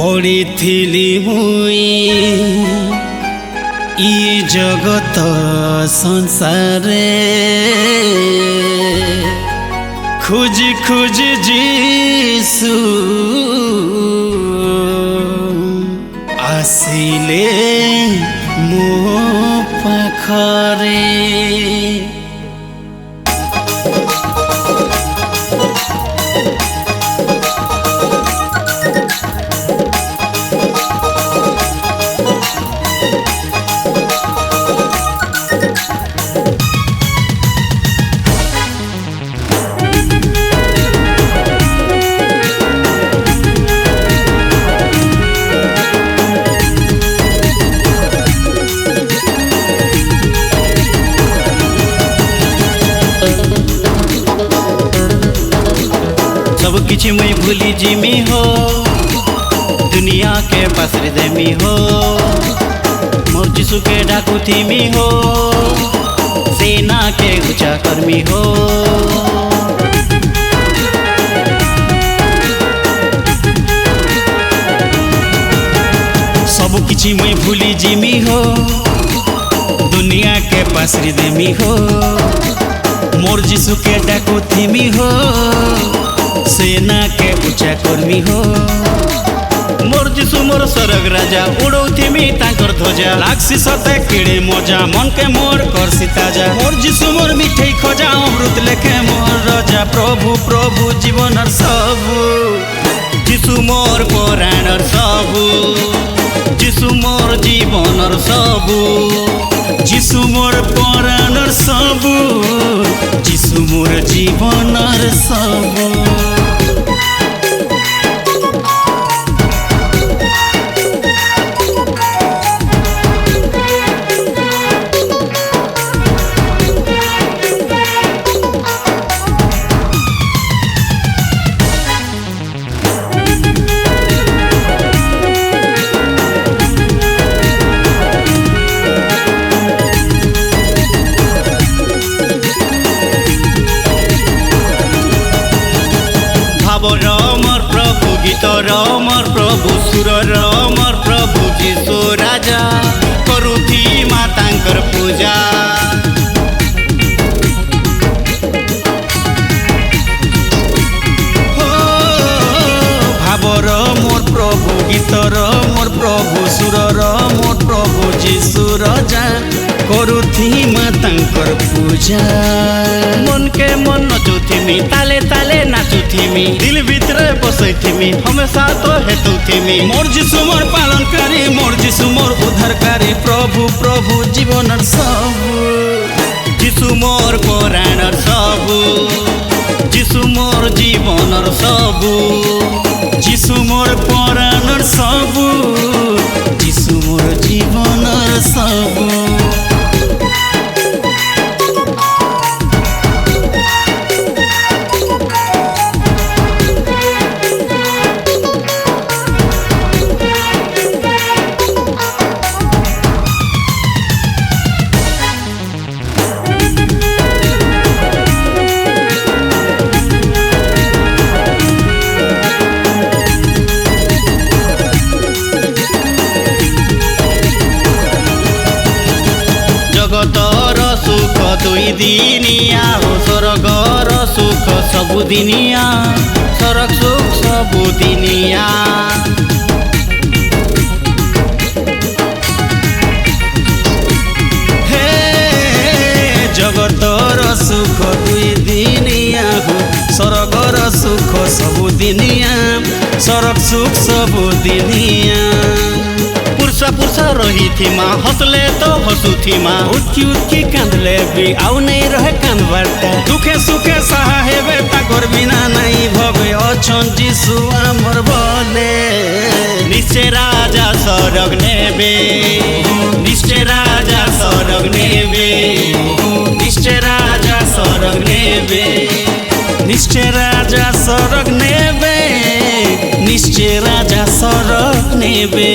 पढ़ी मुई ई जगत संसारे खोज खोज जीसु आसिले मो पाखरे। सब किछि मैं भूली जिमी हो दुनिया के पासरे देमी हो मोर जिसु के डाकू थीमी हो सेना के ऊंचा कर्मी हो। सब किछि मैं भूली जिमी हो दुनिया के पासरे देमी हो मोर जिसु के डाकू थीमी हो सेना के ऊंचा कर्मी हो। मोर जिसु मोर स्वर्ग राजा उड़ौथिमी तांकर ध्वजा लागसी सते किड़े मजा मन के मोर करसी ताजा। मोर जिसु मोर मिठे खोजा अमृत लेखे मोर राजा प्रभु प्रभु जीवनर सबु जिसु मोर पराणर सबु जिसु मोर जीवनर सबु जिसु मोर पराणर सबु जिसु मोर जीवनर सबु। मोर प्रभु गीतर मोर प्रभु सुरर मोर प्रभु जीसु राजा करुथी मातांकर पूजा। हो भावर मोर प्रभु गीतर मोर प्रभु सुरर मोर प्रभु जीसु राजा करुथी मातांकर पूजा। मन के मन नचुथिमी ताले ताले नाचुथिमी दिल भितरे बसैथिमी हमेशा तो हेतुथिमी मोर जिसु मोर पालनकारी मोर जिसु मोर उद्धारकारी प्रभु प्रभु जीवनर सबु जिसु मोर पराणर सबु जिसु मोर जीवनर सबु जिसु मोर पराणर सबु जिसु मोर जीवनर सबु। जगतर सुख दुई दिनिया हो स्वर्गर सुख सबु दिनिया स्वर्ग सुख सबु दिनिया। हे जगतर सुख दुई दिनिया हो स्वर्गर सुख सबु दिनिया स्वर्ग सुख सबु दिनिया। पुरुषा पुरुषा रही थी माँ हंसले तो हंसू थी माँ उठकी उठकी कांदले भी आउ नहीं रहे कांद बार्ता दुखे सुखे सहा हेबे ताकर बिना नहीं भवे अछन जीसु आमर बोले निश्चय राजा स्वर्ग नेबे निश्चय राजा स्वर्ग नेबे निश्चय राजा स्वर्ग नेबे निश्चय राजा स्वर्ग नेबे निश्चय राजा स्वर्ग नेबे।